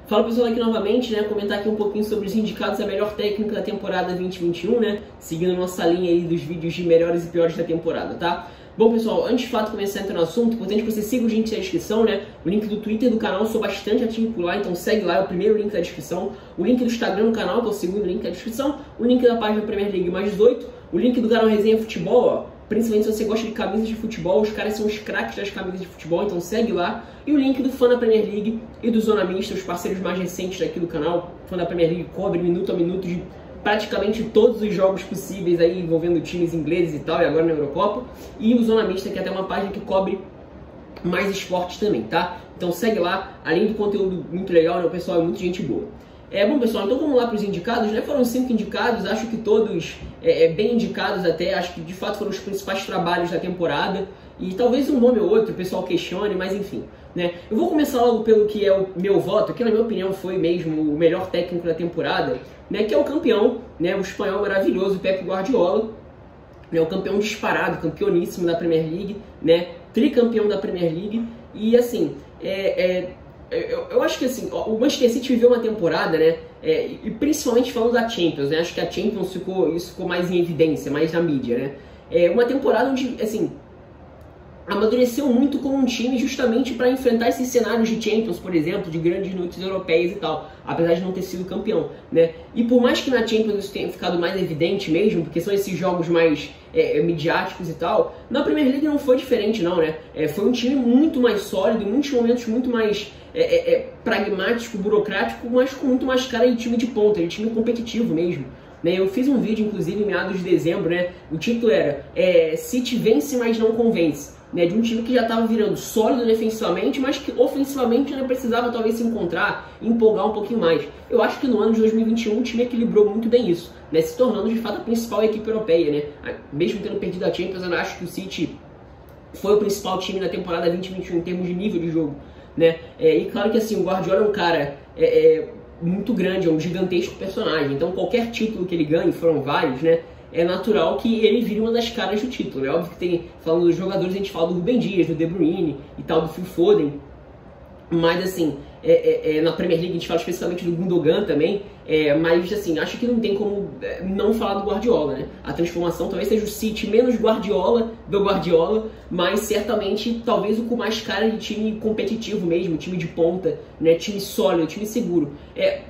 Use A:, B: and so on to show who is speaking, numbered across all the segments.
A: Fala pessoal aqui novamente, né, comentar aqui um pouquinho sobre os indicados a melhor técnica da temporada 2021, né, seguindo a nossa linha aí dos vídeos de melhores e piores da temporada, tá? Bom pessoal, antes de fato começar a entrar no assunto, importante que você siga o link da descrição, né, o link do Twitter do canal, eu sou bastante ativo por lá, então segue lá, é o primeiro link da descrição, o link do Instagram do canal, que é o segundo link da descrição, o link da página Premier League mais 18, o link do canal Resenha Futebol, ó. Principalmente se você gosta de camisas de futebol, os caras são os craques das camisas de futebol, então segue lá. E o link do Fã da Premier League e do Zona Mista, os parceiros mais recentes daqui do canal. O Fã da Premier League cobre minuto a minuto de praticamente todos os jogos possíveis aí envolvendo times ingleses e tal, e agora na Eurocopa. E o Zona Mista, que é até uma página que cobre mais esportes também, tá? Então segue lá, além do conteúdo muito legal, né? O pessoal é muito gente boa. Bom pessoal, então vamos lá para os indicados, né? Foram 5 indicados, acho que todos bem indicados até, acho que de fato foram os principais trabalhos da temporada, e talvez um nome ou outro o pessoal questione, mas enfim, né? Eu vou começar logo pelo que é o meu voto, que na minha opinião foi mesmo o melhor técnico da temporada, né? Que é o campeão, né? O espanhol maravilhoso Pep Guardiola, né? O campeão disparado, campeoníssimo da Premier League, né? Tricampeão da Premier League, e assim, eu acho que assim, o Manchester City viveu uma temporada, né, e principalmente falando da Champions, né, acho que a Champions isso ficou mais em evidência, mais na mídia, né, uma temporada onde, assim, amadureceu muito como um time justamente para enfrentar esses cenários de Champions, por exemplo, de grandes noites europeias e tal, apesar de não ter sido campeão, né, e por mais que na Champions isso tenha ficado mais evidente mesmo, porque são esses jogos mais midiáticos e tal, na Premier League não foi diferente não, né, foi um time muito mais sólido, em muitos momentos muito mais pragmático, burocrático, mas com muito mais cara de time de ponta, de time competitivo mesmo. Né? Eu fiz um vídeo, inclusive, em meados de dezembro, né? O título era City vence, mas não convence. Né? De um time que já estava virando sólido defensivamente, mas que ofensivamente ainda precisava talvez se encontrar e empolgar um pouquinho mais. Eu acho que no ano de 2021 o time equilibrou muito bem isso, né? Se tornando de fato a principal equipe europeia. Né? Mesmo tendo perdido a Champions, eu acho que o City foi o principal time na temporada 2021 em termos de nível de jogo. Né? E claro que assim, o Guardiola é um cara muito grande, é um gigantesco personagem, então qualquer título que ele ganhe, foram vários, né? É natural que ele vire uma das caras do título. É óbvio que tem, falando dos jogadores, a gente fala do Rúben Dias, do De Bruyne e tal, do Phil Foden, mas assim, na Premier League a gente fala especificamente do Gundogan também, mas assim, acho que não tem como não falar do Guardiola, né? A transformação talvez seja o City menos Guardiola do Guardiola, mas certamente talvez o com mais cara de time competitivo mesmo, time de ponta, né? Time sólido, time seguro.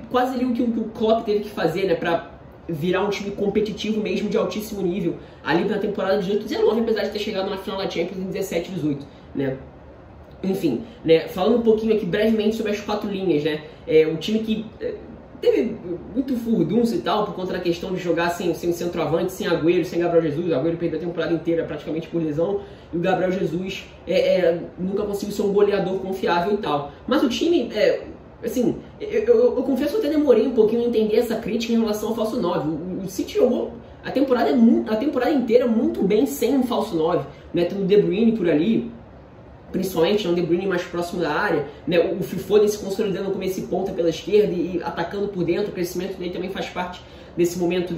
A: Quase ali o que o Klopp teve que fazer, né? Pra virar um time competitivo mesmo de altíssimo nível, ali na temporada 18-19, apesar de ter chegado na final da Champions em 17-18, né? Enfim, né, falando um pouquinho aqui brevemente sobre as 4 linhas, né, um time que teve muito furdunço e tal, por conta da questão de jogar sem centroavante, sem Agüero, sem Gabriel Jesus. O Agüero perdeu a temporada inteira praticamente por lesão, e o Gabriel Jesus nunca conseguiu ser um goleador confiável e tal. Mas o time, assim, eu confesso que eu até demorei um pouquinho a entender essa crítica em relação ao falso 9. O City jogou a temporada inteira muito bem sem um falso 9, né, tendo o De Bruyne por ali, principalmente o De Bruyne mais próximo da área, né? O Phil Foden se consolidando como esse ponta pela esquerda e atacando por dentro. O crescimento dele também faz parte desse momento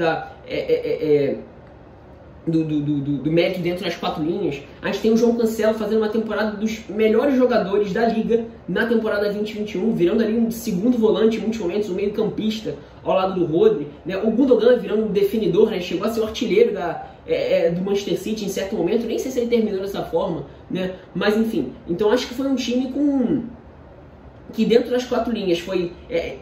A: do mérito dentro das 4 linhas. A gente tem o João Cancelo fazendo uma temporada dos melhores jogadores da Liga na temporada 2021, virando ali um segundo volante em muitos momentos, um meio campista ao lado do Rodri, né? O Gundogan virando um definidor, né? Chegou a ser o artilheiro do Manchester City em certo momento, nem sei se ele terminou dessa forma, né? Mas enfim, então acho que foi um time que dentro das 4 linhas foi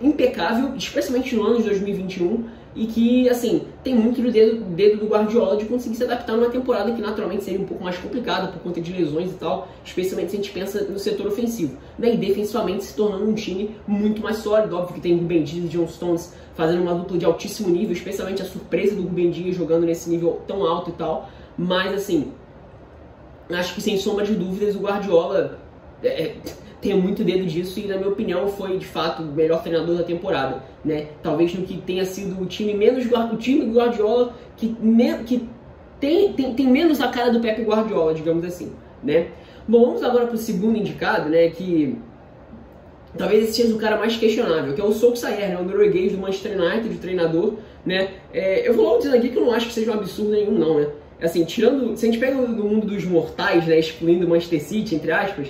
A: impecável, especialmente no ano de 2021, e que, assim, tem muito do dedo do Guardiola de conseguir se adaptar numa temporada que naturalmente seria um pouco mais complicada por conta de lesões e tal, especialmente se a gente pensa no setor ofensivo, né? E defensivamente se tornando um time muito mais sólido. Óbvio que tem o Rúben Dias e John Stones fazendo uma dupla de altíssimo nível, especialmente a surpresa do Rúben Dias jogando nesse nível tão alto e tal, mas assim, acho que sem sombra de dúvidas o Guardiola tem muito dedo disso, e na minha opinião foi de fato o melhor treinador da temporada, né? Talvez no que tenha sido o time do Guardiola que tem menos a cara do Pep Guardiola, digamos assim, né? Bom, vamos agora para o segundo indicado, né? Que talvez esse seja o cara mais questionável, que é o Solskjaer, né? O norueguês do Manchester United, o treinador, né? Eu vou logo dizendo aqui que eu não acho que seja um absurdo nenhum, não, né? Assim, tirando, se a gente pega do mundo dos mortais, né? Excluindo o Manchester City, entre aspas,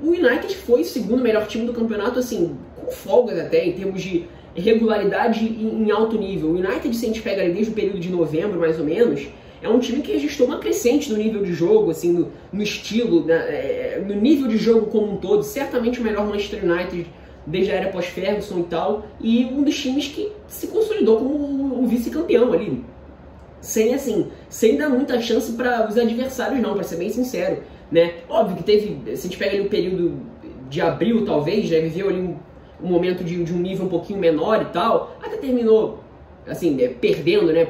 A: o United foi o segundo melhor time do campeonato, assim, com folgas até, em termos de regularidade em alto nível. O United, se a gente pega ali desde o período de novembro, mais ou menos, é um time que registrou uma crescente no nível de jogo, assim, no estilo, no nível de jogo como um todo. Certamente o melhor Manchester United desde a era pós-Ferguson e tal, e um dos times que se consolidou como o vice-campeão ali, sem dar muita chance para os adversários não, para ser bem sincero, né? Óbvio que teve, se a gente pega ali o período de abril, talvez, já viveu ali um momento de um nível um pouquinho menor e tal, até terminou, assim, perdendo, né,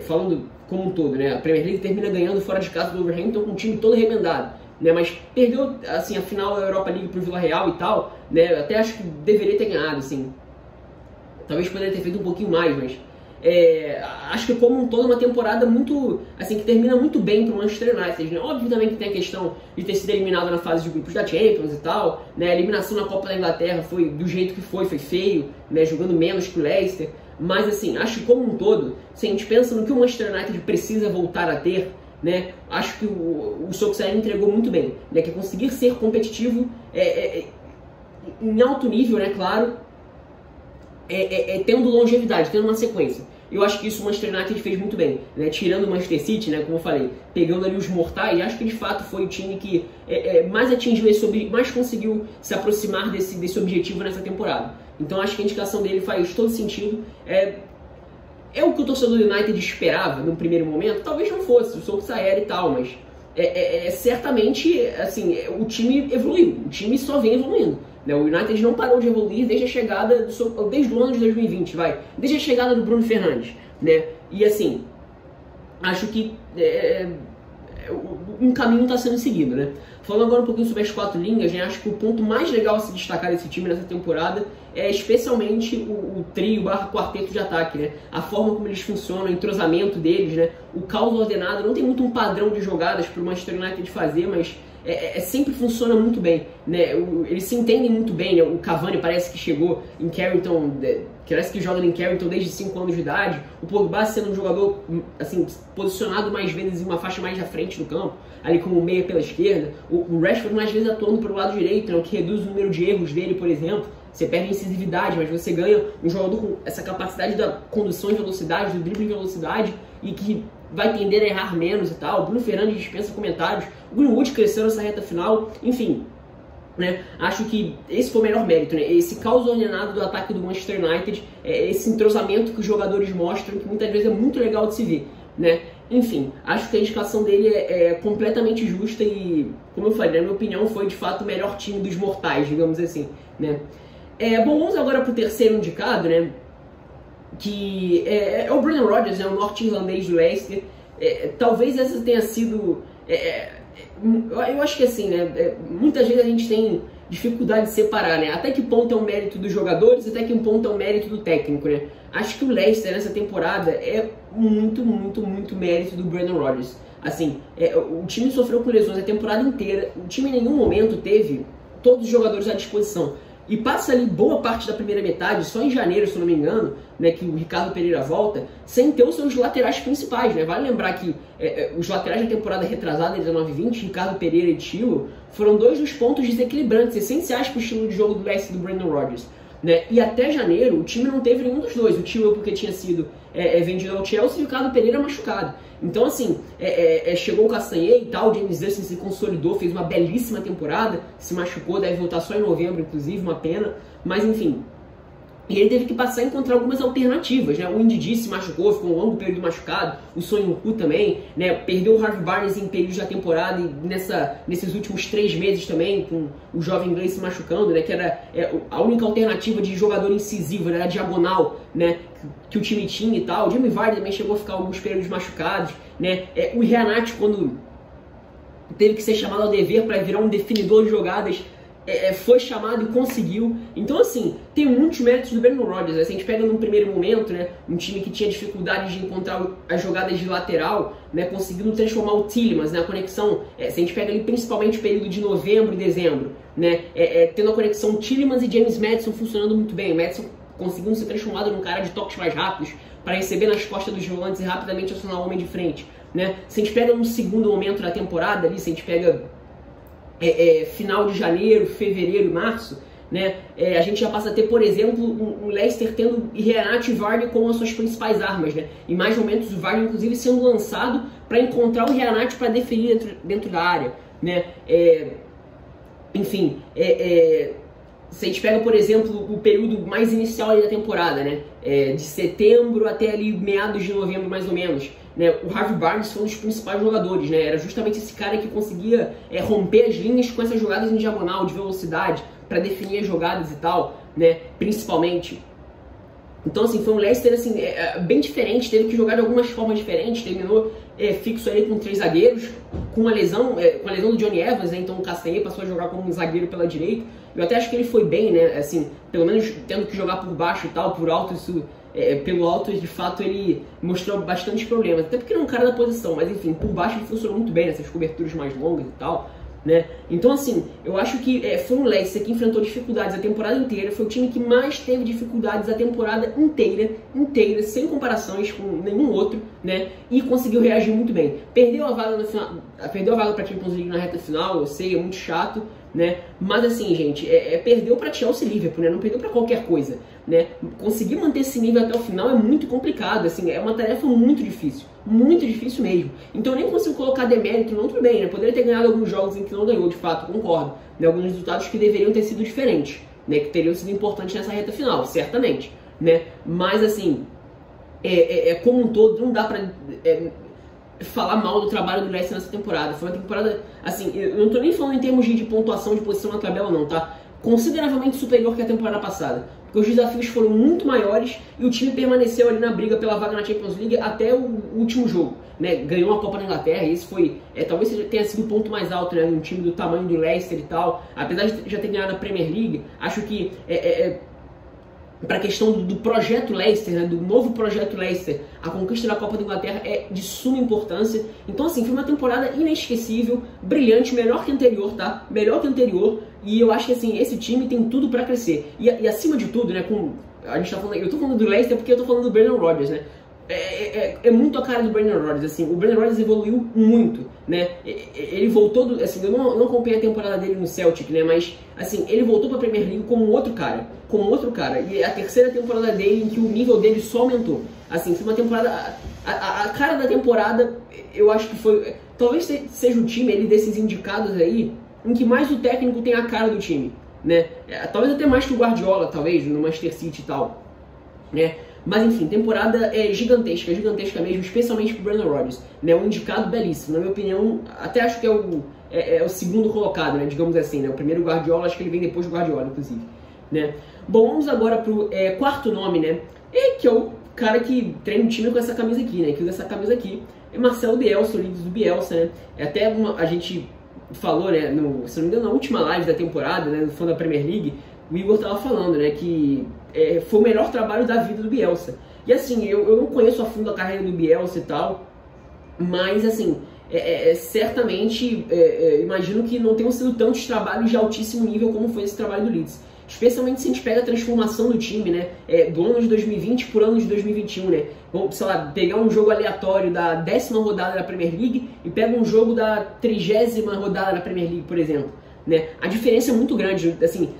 A: falando como um todo, né, a Premier League termina ganhando fora de casa do Wolverhampton com o time todo remendado, né, mas perdeu, assim, a final da Europa League pro Villarreal e tal, né, até acho que deveria ter ganhado, assim, talvez poderia ter feito um pouquinho mais, mas acho que como um todo uma temporada muito, assim, que termina muito bem para o Manchester United, né? Óbvio também que tem a questão de ter sido eliminado na fase de grupos da Champions e tal, né? A eliminação na Copa da Inglaterra foi do jeito que foi feio, né? Jogando menos que o Leicester, mas assim, acho que como um todo, se a gente pensa no que o Manchester United precisa voltar a ter, né? Acho que o Solskjaer entregou muito bem, né? Que é conseguir ser competitivo em alto nível, né? Claro, tendo longevidade, tendo uma sequência. Eu acho que isso o Manchester United fez muito bem, né? Tirando o Manchester City, né? Como eu falei, pegando ali os mortais, acho que de fato foi o time que mais atingiu mais conseguiu se aproximar desse objetivo nessa temporada. Então acho que a indicação dele faz todo sentido. É o que o torcedor do United esperava no primeiro momento, talvez não fosse, o Solskjaer e tal, mas certamente, assim, o time evoluiu, o time só vem evoluindo. O United não parou de evoluir desde a chegada desde o ano de 2020, desde a chegada do Bruno Fernandes, né? E assim, acho que um caminho está sendo seguido, né? Falando agora um pouquinho sobre as quatro linhas, né? Acho que o ponto mais legal a se destacar desse time nessa temporada é especialmente o trio / quarteto de ataque, né? A forma como eles funcionam, o entrosamento deles, né? O caos ordenado, não tem muito um padrão de jogadas para o Manchester United fazer, mas sempre funciona muito bem, né? Eles se entendem muito bem, né? O Cavani parece que chegou em Carrington, parece que joga em Carrington desde 5 anos de idade. O Pogba sendo um jogador, assim, posicionado mais vezes em uma faixa mais à frente do campo, ali como meia pela esquerda. O Rashford mais vezes atuando pelo lado direito, né? O que reduz o número de erros dele, por exemplo. Você perde a incisividade, mas você ganha um jogador com essa capacidade da condução em velocidade, do drible em velocidade, e que vai tender a errar menos e tal. O Bruno Fernandes dispensa comentários. O Greenwood cresceu nessa reta final. Enfim, né? Acho que esse foi o melhor mérito, né? Esse caos ordenado do ataque do Manchester United, esse entrosamento que os jogadores mostram, que muitas vezes é muito legal de se ver, né? Enfim, acho que a indicação dele é completamente justa e, como eu falei, na minha opinião, foi de fato o melhor time dos mortais, digamos assim, né? Bom, vamos agora para o terceiro indicado, né? Que é o Brendan Rodgers, né? O norte-irlandês do Leicester. Talvez essa tenha sido... eu acho que assim, né? Muitas vezes a gente tem dificuldade de separar, né? Até que ponto é um mérito dos jogadores, até que ponto é um mérito do técnico, né? Acho que o Leicester nessa temporada é muito, muito, muito mérito do Brendan Rodgers. Assim, o time sofreu com lesões a temporada inteira, o time em nenhum momento teve todos os jogadores à disposição. E passa ali boa parte da primeira metade, só em janeiro, se eu não me engano, né, que o Ricardo Pereira volta, sem ter os seus laterais principais, né? Vale lembrar que os laterais da temporada retrasada, 19-20, Ricardo Pereira e Tio, foram dois dos pontos desequilibrantes, essenciais para o estilo de jogo do Leicester do Brendan Rodgers, né? E até janeiro, o time não teve nenhum dos dois. O Tio porque tinha sido vendido ao Chelsea e o Ricardo Pereira machucado. Então, assim, chegou o Castanhe e tal, o James Dustin se consolidou, fez uma belíssima temporada, se machucou, deve voltar só em novembro, inclusive, uma pena, mas enfim. E ele teve que passar a encontrar algumas alternativas, né? O Ndidi se machucou, ficou um longo período machucado, o Sonhuncu também, né? Perdeu o Harvey Barnes em períodos da temporada e nesses últimos 3 meses também, com o jovem inglês se machucando, né? Que era a única alternativa de jogador incisivo, né? A diagonal, né? Que o time tinha e tal. O Jamie Vardy também chegou a ficar alguns períodos machucados, né? O Reanati, quando teve que ser chamado ao dever para virar um definidor de jogadas, foi chamado e conseguiu. Então, assim, tem muitos méritos do Brendan Rodgers, né? Se a gente pega num primeiro momento, né, um time que tinha dificuldade de encontrar as jogadas de lateral, né, conseguindo transformar o Tielemans, né, a conexão, se a gente pega ali principalmente o período de novembro e dezembro, né, tendo a conexão Tielemans e James Maddison funcionando muito bem, o Maddison conseguindo ser transformado num cara de toques mais rápidos, para receber nas costas dos volantes e rapidamente acionar o homem de frente, né? Se a gente pega no segundo momento da temporada ali, se a gente pega final de janeiro, fevereiro e março, né, a gente já passa a ter, por exemplo, um Leicester tendo Renato e Vardy como as suas principais armas, né? Em mais momentos o Vardy, inclusive, sendo lançado para encontrar o Renato para definir dentro da área, né? Enfim, se a gente pega, por exemplo, o período mais inicial ali da temporada, né? De setembro até ali meados de novembro, mais ou menos, né? O Harvey Barnes foi um dos principais jogadores, né? Era justamente esse cara que conseguia romper as linhas com essas jogadas em diagonal, de velocidade, para definir as jogadas e tal, né? Principalmente. Então, assim, foi um Leicester assim, bem diferente, teve que jogar de algumas formas diferentes, terminou fixo ali com 3 zagueiros, com a lesão do Johnny Evans, né? Então o Castanhe passou a jogar como um zagueiro pela direita. Eu até acho que ele foi bem, né? Assim, pelo menos tendo que jogar por baixo e tal, por alto, isso, pelo alto, de fato, ele mostrou bastante problemas. Até porque não é um cara da posição, mas enfim, por baixo ele funcionou muito bem nessas coberturas mais longas e tal, né? Então, assim, eu acho que foi um Leicester que enfrentou dificuldades a temporada inteira, foi o time que mais teve dificuldades a temporada inteira, sem comparações com nenhum outro, né? E conseguiu reagir muito bem. Perdeu a vaga no final, perdeu a vaga para Champions League na reta final, eu sei, é muito chato, né? Mas assim, gente, perdeu para Chelsea e Liverpool, né? Não perdeu para qualquer coisa, né? Conseguir manter esse nível até o final é muito complicado, assim, é uma tarefa muito difícil mesmo. Então eu nem consigo colocar demérito, não, tudo bem, né? Poderia ter ganhado alguns jogos em que não ganhou, de fato, concordo, né? Alguns resultados que deveriam ter sido diferentes, né? Que teriam sido importantes nessa reta final, certamente, né? Mas assim, como um todo, não dá pra falar mal do trabalho do Leicester nessa temporada. Foi uma temporada, assim, eu não tô nem falando em termos de pontuação de posição na tabela não, tá? Consideravelmente superior que a temporada passada, porque os desafios foram muito maiores e o time permaneceu ali na briga pela vaga na Champions League até o último jogo, né? Ganhou a Copa da Inglaterra e esse foi, talvez tenha sido o ponto mais alto, né? Um time do tamanho do Leicester e tal, apesar de já ter ganhado a Premier League, acho que para a questão do projeto Leicester, né, do novo projeto Leicester, a conquista da Copa da Inglaterra é de suma importância. Então, assim, foi uma temporada inesquecível, brilhante, melhor que a anterior, tá? Melhor que a anterior. E eu acho que, assim, esse time tem tudo para crescer. E acima de tudo, né, a gente tá falando, eu tô falando do Leicester porque eu tô falando do Brendan Rodgers, né? É muito a cara do Brendan Rodgers, assim, o Brendan Rodgers evoluiu muito, né, ele voltou, assim, eu não acompanhei a temporada dele no Celtic, né, mas, assim, ele voltou pra Premier League como outro cara, e é a terceira temporada dele em que o nível dele só aumentou, assim, foi uma temporada, a cara da temporada, eu acho que foi, talvez seja o time, ele desses indicados aí, em que mais o técnico tem a cara do time, né, talvez até mais que o Guardiola, talvez, no Manchester City e tal, né. Mas enfim, temporada gigantesca mesmo, especialmente pro Brendan Rodgers, né? Um indicado belíssimo, na minha opinião, até acho que é o segundo colocado, né? Digamos assim, né? O primeiro Guardiola, acho que ele vem depois do Guardiola, inclusive, né? Bom, vamos agora pro quarto nome, né? Que é o cara que treina o time com essa camisa aqui, né? Que usa essa camisa aqui, é Marcelo Bielsa, o líder do Bielsa, né? Até a gente falou, né? Se não me engano, na última live da temporada, né? No fã da Premier League, o Igor tava falando, né? Que foi o melhor trabalho da vida do Bielsa. E assim, eu não conheço a fundo a carreira do Bielsa e tal, mas assim, certamente imagino que não tenham sido tantos trabalhos de altíssimo nível como foi esse trabalho do Leeds. Especialmente se a gente pega a transformação do time, né? Do ano de 2020 por ano de 2021, né? Vamos, sei lá, pegar um jogo aleatório da 10ª rodada da Premier League e pega um jogo da 30ª rodada da Premier League, por exemplo. Né? A diferença é muito grande, assim,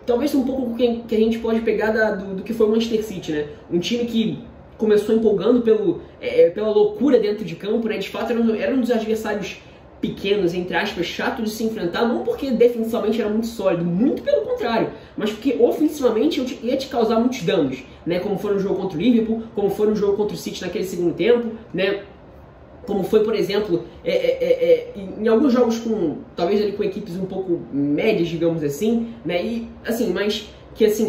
A: talvez um pouco que a gente pode pegar do que foi o Manchester City, né? Um time que começou empolgando pela loucura dentro de campo, né? De fato era um dos adversários pequenos, entre aspas, chato de se enfrentar, não porque defensivamente era muito sólido, muito pelo contrário, mas porque ofensivamente ia te causar muitos danos, né? Como foi no jogo contra o Liverpool, como foi no jogo contra o City naquele segundo tempo, né? Como foi, por exemplo, em alguns jogos talvez ali com equipes um pouco médias, digamos assim, né? E assim, mas que assim,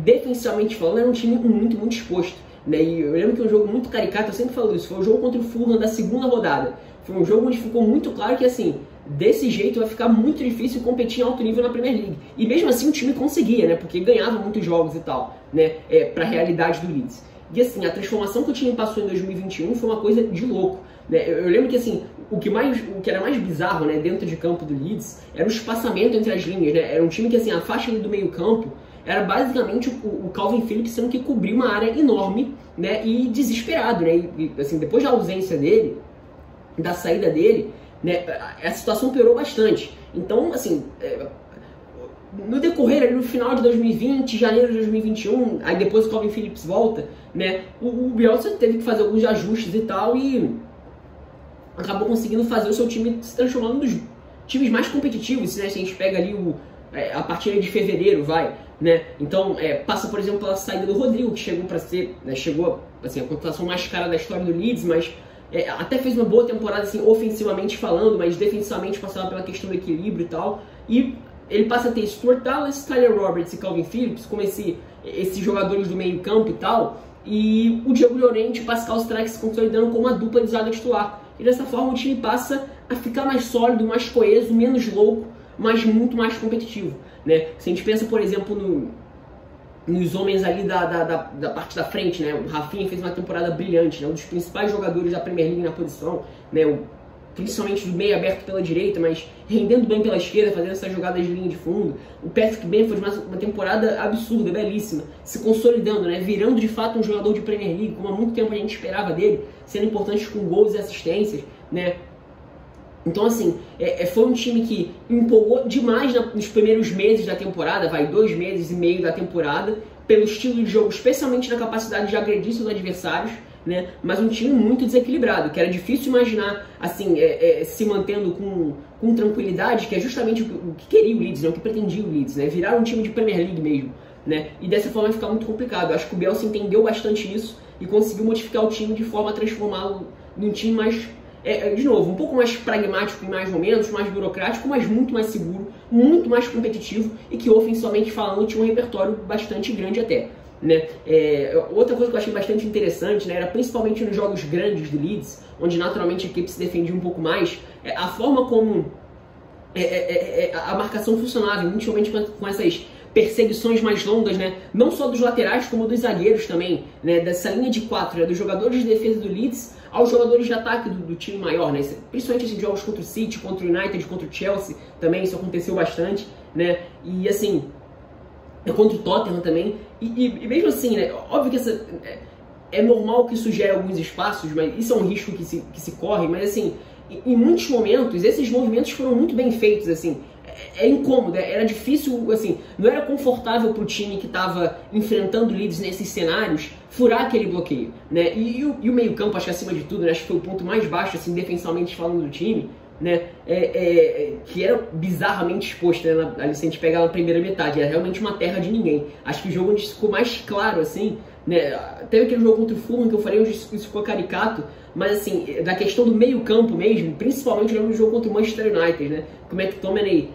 A: defensivamente falando, era um time muito, muito exposto, né? E eu lembro que um jogo muito caricato, eu sempre falo isso, foi o jogo contra o Fulham da segunda rodada. Foi um jogo onde ficou muito claro que assim, desse jeito vai ficar muito difícil competir em alto nível na Premier League. E mesmo assim o time conseguia, né? Porque ganhava muitos jogos e tal, né? Para a realidade do Leeds. E assim, a transformação que o time passou em 2021 foi uma coisa de louco, né? Eu lembro que assim, o que era mais bizarro, né, dentro de campo do Leeds era o espaçamento entre as linhas, né? Era um time que assim, a faixa ali do meio campo era basicamente o Calvin Phillips tendo que cobrir uma área enorme, né? E desesperado, né? E assim, depois da ausência dele, da saída dele, né, a situação piorou bastante. Então, assim, no decorrer, ali no final de 2020, janeiro de 2021, aí depois o Calvin Phillips volta, né, o Bielsa teve que fazer alguns ajustes e tal, e acabou conseguindo fazer o seu time se transformando nos times mais competitivos, né, se a gente pega ali a partir de fevereiro, né, então passa, por exemplo, pela saída do Rodrigo, que chegou para ser, né, assim, a contratação mais cara da história do Leeds, mas até fez uma boa temporada, assim, ofensivamente falando, mas defensivamente passava pela questão do equilíbrio e tal, e ele passa a ter Stuart Dallas, Tyler Roberts e Calvin Phillips como esses jogadores do meio campo e tal, e o Diego Llorente e Pascal Struijk se consolidando como uma dupla de zaga titular. E dessa forma o time passa a ficar mais sólido, mais coeso, menos louco, mas muito mais competitivo, né? Se a gente pensa, por exemplo, nos homens ali da parte da frente, né? O Rafinha fez uma temporada brilhante, né? Um dos principais jogadores da Premier League na posição, né? Principalmente do meio aberto pela direita, mas rendendo bem pela esquerda, fazendo essas jogadas de linha de fundo. O Patrick Bamford fez uma temporada absurda, belíssima, se consolidando, né? Virando de fato um jogador de Premier League, como há muito tempo a gente esperava dele, sendo importante com gols e assistências, né? Então, assim, foi um time que empolgou demais nos primeiros meses da temporada, 2 meses e meio da temporada, pelo estilo de jogo, especialmente na capacidade de agredir seus adversários, né? Mas um time muito desequilibrado, que era difícil imaginar, assim, se mantendo com tranquilidade, que é justamente o que queria o Leeds, né? O que pretendia o Leeds, né? Virar um time de Premier League mesmo, né? E dessa forma vai ficar muito complicado. Eu acho que o Bielsa entendeu bastante isso e conseguiu modificar o time de forma a transformá-lo num time mais, de novo, um pouco mais pragmático em mais momentos, mais burocrático, mas muito mais seguro, muito mais competitivo e que, ofensivamente falando, tinha um repertório bastante grande até, né? Outra coisa que eu achei bastante interessante, né, era principalmente nos jogos grandes do Leeds, onde naturalmente a equipe se defendia um pouco mais, a forma como a marcação funcionava, inicialmente com essas perseguições mais longas, né, não só dos laterais como dos zagueiros também, né, dessa linha de 4, né, dos jogadores de defesa do Leeds aos jogadores de ataque do time maior, né, principalmente esses jogos contra o City, contra o United, contra o Chelsea, também isso aconteceu bastante, né, e assim, contra o Tottenham também, e mesmo assim, né, óbvio que é normal que isso gere alguns espaços, mas isso é um risco que se corre, mas assim, em muitos momentos, esses movimentos foram muito bem feitos, assim, incômodo, era difícil, assim, não era confortável para o time que estava enfrentando o Leeds nesses cenários furar aquele bloqueio, né, e o meio campo, acho que acima de tudo, né, acho que foi o ponto mais baixo, assim, defensivamente falando do time, né, que era bizarramente exposto, né, ali se a gente pegar na primeira metade, era realmente uma terra de ninguém. Acho que o jogo onde ficou mais claro, assim, né, teve aquele jogo contra o Fulham que eu falei onde isso ficou caricato, mas assim, da questão do meio campo mesmo, principalmente no jogo contra o Manchester United, né, que o McTominay,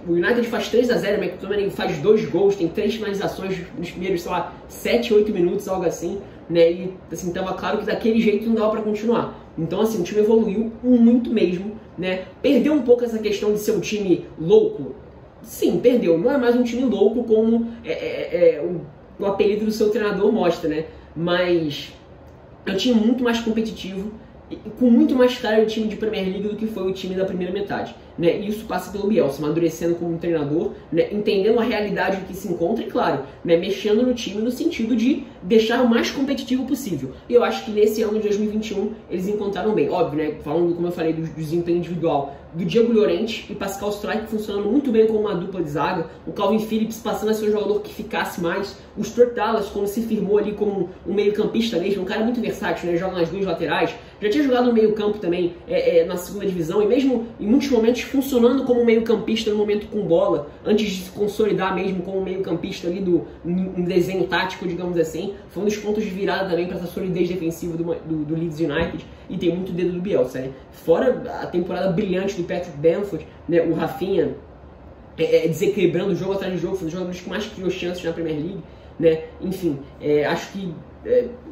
A: o United faz 3-0, o McTominay faz 2 gols, tem 3 finalizações nos primeiros, sei lá, 7, 8 minutos, algo assim, né, e assim, tava claro que daquele jeito não dava pra continuar. Então assim, o time evoluiu muito mesmo, né, perdeu um pouco essa questão de ser um time louco, sim, perdeu, não é mais um time louco como o apelido do seu treinador mostra, né, mas é um time muito mais competitivo e com muito mais cara de time de Premier League do que foi o time da primeira metade, né? E isso passa pelo Bielsa, amadurecendo como treinador, né? Entendendo a realidade em que se encontra e, claro, né? Mexendo no time no sentido de deixar o mais competitivo possível. E eu acho que nesse ano de 2021 eles encontraram bem. Óbvio, né? Falando, como eu falei, do desempenho individual do Diego Llorente e Pascal Struijk funcionando muito bem como uma dupla de zaga, o Calvin Phillips passando a ser um jogador que ficasse mais, o Stuart Dallas, como se firmou ali como um meio-campista mesmo, um cara muito versátil, né? Joga nas 2 laterais, já tinha jogado no meio-campo também na segunda divisão e mesmo em muitos momentos funcionando como meio-campista no momento com bola, antes de se consolidar mesmo como meio-campista ali no desenho tático, digamos assim. Foi um dos pontos de virada também para essa solidez defensiva do Leeds United, e tem muito dedo do Bielsa, né? Fora a temporada brilhante do Patrick Bamford, né? O Rafinha desequilibrando o jogo atrás de jogo, foi um dos jogadores que mais criou chances na Premier League, né? Enfim, acho que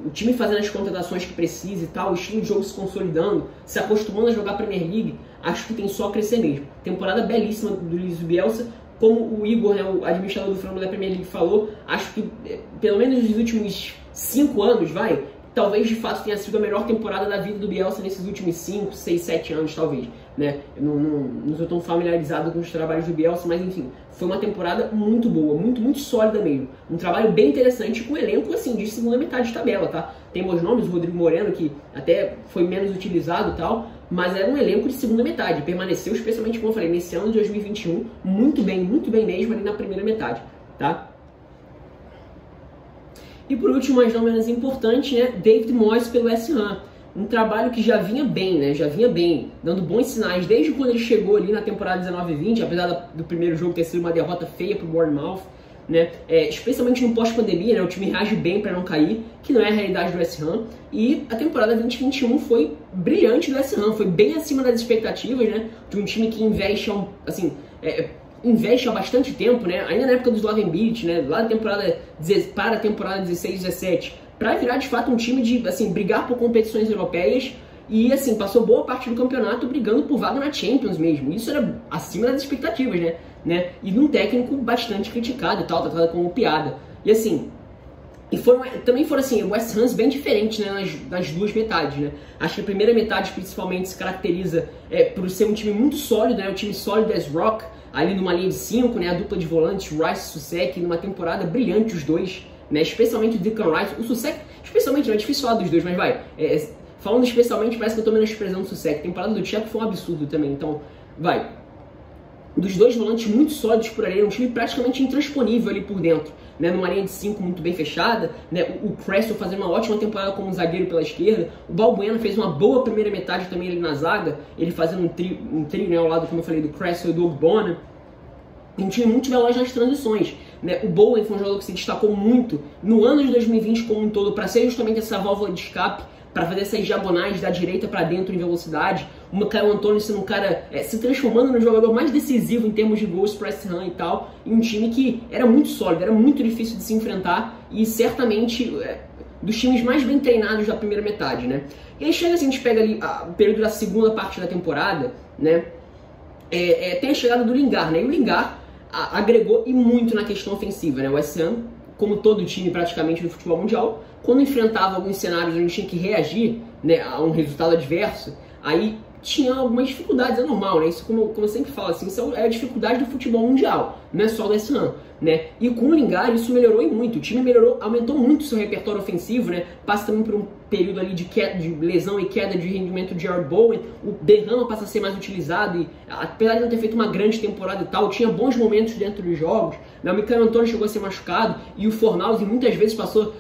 A: o time fazendo as contratações que precisa e tal, o estilo de jogo se consolidando, se acostumando a jogar Premier League, acho que tem só a crescer mesmo. Temporada belíssima do Luiz Bielsa, como o Igor, né, o administrador do Flamengo da Premier League, falou, acho que pelo menos nos últimos 5 anos, talvez de fato tenha sido a melhor temporada da vida do Bielsa nesses últimos 5, 6, 7 anos, talvez, né? Eu não sou tão familiarizado com os trabalhos do Bielsa, mas enfim, foi uma temporada muito boa, muito sólida mesmo. Um trabalho bem interessante com um elenco, assim, de segunda metade de tabela, tá? Tem bons nomes, o Rodrigo Moreno, que até foi menos utilizado e tal, mas era um elenco de segunda metade, permaneceu, especialmente, como eu falei, nesse ano de 2021, muito bem mesmo ali na primeira metade, tá? E por último, mas não menos importante, né, David Moyes pelo West Ham. Um trabalho que já vinha bem, né? Já vinha bem, dando bons sinais desde quando ele chegou ali na temporada 19-20, apesar do primeiro jogo ter sido uma derrota feia pro Bournemouth, né? Especialmente no pós-pandemia, né? O time reage bem para não cair, que não é a realidade do West Ham. E a temporada 2021 foi brilhante do West Ham, foi bem acima das expectativas, né? De um time que investe, investe há bastante tempo, né? Ainda na época do Slaven Bilic, né? Lá para a temporada 16-17, para virar de fato um time de, assim, brigar por competições europeias e, assim, passou boa parte do campeonato brigando por vaga na Champions mesmo. Isso era acima das expectativas, né? E num técnico bastante criticado e tal, tratado como piada. E, assim, também foram, assim, West Hams bem diferentes, né, nas duas metades, né? Acho que a primeira metade, principalmente, se caracteriza por ser um time muito sólido, né? Um time sólido as rock, ali numa linha de 5, né? A dupla de volantes, Rice e Soucek, numa temporada brilhante os dois, né? Especialmente o Declan Rice, o Soucek, especialmente, não é difícil falar dos dois, mas vai, falando especialmente, parece que eu tô menosprezando o Soucek. A temporada do Tcheco foi um absurdo também, então, vai. Dos dois volantes muito sólidos por ali, um time praticamente intransponível ali por dentro, né? Numa linha de 5 muito bem fechada, né? O Cresswell fazendo uma ótima temporada como zagueiro pela esquerda, o Balbuena fez uma boa primeira metade também ali na zaga, ele fazendo um trio, né, ao lado, como eu falei, do Cresswell e do Ogbonna. Um time muito veloz nas transições, né? O Bowen foi um jogador que se destacou muito no ano de 2020 como um todo para ser justamente essa válvula de escape, para fazer essas diagonais da direita para dentro em velocidade. O Michael Antonio sendo um cara se transformando no jogador mais decisivo em termos de gols para West Ham e tal, e um time que era muito sólido, era muito difícil de se enfrentar e certamente dos times mais bem treinados da primeira metade, né? E aí chega assim, a gente pega ali o período da segunda parte da temporada, né? Tem a chegada do Lingard, né? E o Lingard agregou e muito na questão ofensiva, né? O West Ham, como todo time praticamente do futebol mundial, quando enfrentava alguns cenários onde tinha que reagir, né, a um resultado adverso, aí tinha algumas dificuldades, é normal, né? Isso, como eu sempre falo, assim, isso é a dificuldade do futebol mundial, não é só do West Ham, né? E com o Lingard isso melhorou e muito, o time melhorou, aumentou muito o seu repertório ofensivo, né? Passa também por um período ali de lesão e queda de rendimento de Jared Bowen, o Berrama passa a ser mais utilizado e, apesar de não ter feito uma grande temporada e tal, tinha bons momentos dentro dos jogos, né? O Michael Antonio chegou a ser machucado e o Fornals muitas vezes passou...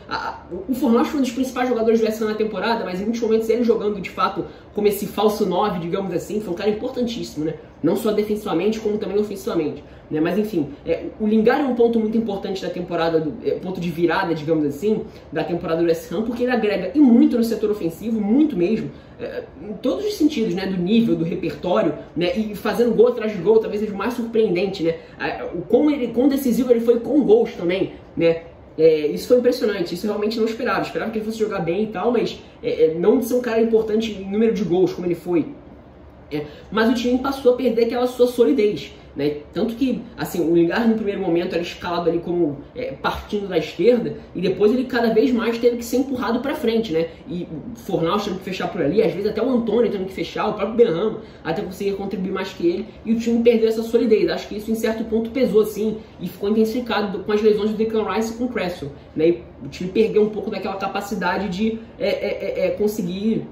A: O Fornals foi um dos principais jogadores do West Ham na temporada, mas em muitos momentos ele jogando de fato como esse falso 9, digamos assim, foi um cara importantíssimo, né? Não só defensivamente, como também ofensivamente, né? Mas enfim, o Lingard é um ponto muito importante da temporada, ponto de virada, digamos assim, da temporada do West Ham, porque ele agrega e muito no setor ofensivo, muito mesmo, em todos os sentidos, né? Do nível, do repertório, né? E fazendo gol atrás de gol, talvez seja o mais surpreendente, né? O quão decisivo ele foi com gols também, né? Isso foi impressionante, isso eu realmente não esperava que ele fosse jogar bem e tal, mas não ser um cara importante em número de gols como ele foi. Mas o time passou a perder aquela sua solidez, né? Tanto que, assim, o Lingard no primeiro momento era escalado ali como partindo da esquerda, e depois ele cada vez mais teve que ser empurrado para frente, né? E o Fornals tendo que fechar por ali, às vezes até o Antônio tendo que fechar, o próprio Berrama até conseguir contribuir mais que ele, e o time perdeu essa solidez. Acho que isso em certo ponto pesou, assim, e ficou intensificado com as lesões do Declan Rice e com o Cresswell, né? E o time perdeu um pouco daquela capacidade de conseguir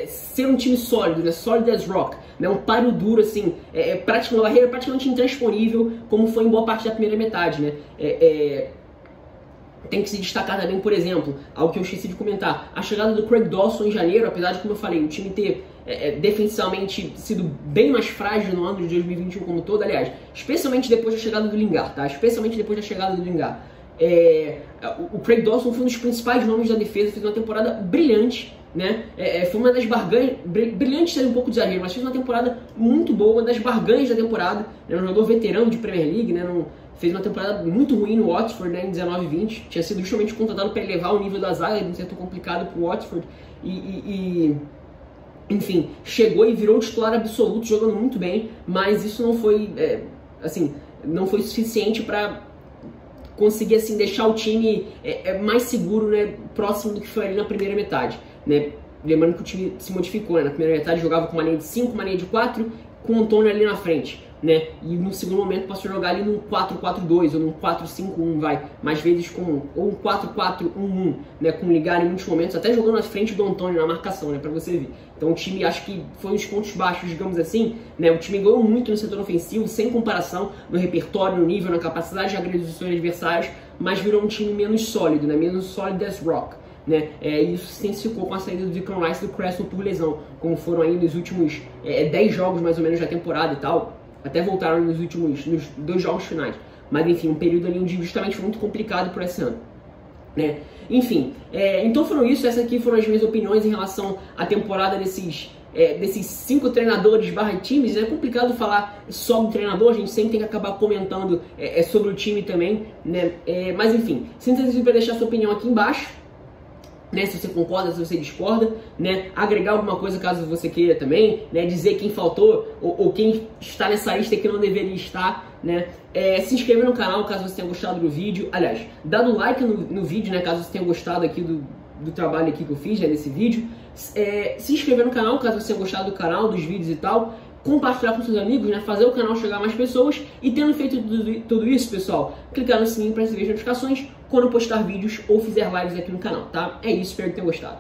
A: ser um time sólido, né? Sólido as rock, né? Um páreo duro, assim, uma barreira praticamente intransponível, como foi em boa parte da primeira metade, né? Tem que se destacar também, por exemplo, algo que eu esqueci de comentar, a chegada do Craig Dawson em janeiro, apesar de, como eu falei, o time ter defensivamente sido bem mais frágil no ano de 2021 como todo, aliás, especialmente depois da chegada do Lingard, tá? Especialmente depois da chegada do Lingard. O Craig Dawson foi um dos principais nomes da defesa, fez uma temporada brilhante, né? Foi uma das barganhas, brilhante seria um pouco de exagero, mas fez uma temporada muito boa, uma das barganhas da temporada, né? Um jogador veterano de Premier League, né? Fez uma temporada muito ruim no Watford, né? Em 19-20, tinha sido justamente contratado para elevar o nível da zaga, de um setor complicado para o Watford, enfim, chegou e virou titular absoluto, jogando muito bem, mas isso não foi, não foi suficiente para conseguir, assim, deixar o time mais seguro, né, próximo do que foi ali na primeira metade, né? Lembrando que o time se modificou, né? Na primeira metade jogava com uma linha de 5, uma linha de 4, com o Antônio ali na frente. né? E no segundo momento posso jogar ali num 4-4-2 ou num 4-5-1, vai, mais vezes ou um 4-4-1-1, né? Com o Ligari em muitos momentos, até jogando na frente do Antônio na marcação, né? Pra você ver. Então o time, acho que foi uns pontos baixos, digamos assim, né? O time ganhou muito no setor ofensivo, sem comparação, no repertório, no nível, na capacidade de agredir os seus adversários, mas virou um time menos sólido, né? Menos sólido as rock. Né? Isso se intensificou com a saída do Declan Rice e do Cresswell por lesão, como foram aí nos últimos 10 jogos mais ou menos da temporada e tal, até voltaram nos 2 jogos finais, mas enfim, um período ali justamente muito complicado por esse ano, né? Enfim, então foram isso, essas aqui foram as minhas opiniões em relação à temporada desses 5 treinadores / times. É complicado falar só do treinador, a gente sempre tem que acabar comentando sobre o time também, né? Mas enfim, sinta-se para deixar sua opinião aqui embaixo, né, se você concorda, se você discorda, né, agregar alguma coisa caso você queira também, né, dizer quem faltou ou quem está nessa lista que não deveria estar, né, se inscrever no canal caso você tenha gostado do vídeo, aliás, dá um like no vídeo, né, caso você tenha gostado aqui do trabalho aqui que eu fiz, né, desse vídeo, se inscrever no canal caso você tenha gostado do canal, dos vídeos e tal, compartilhar com seus amigos, né, fazer o canal chegar a mais pessoas e tendo feito tudo isso, pessoal, clicar no sininho para receber as notificações quando eu postar vídeos ou fizer lives aqui no canal, tá? É isso, espero que tenham gostado.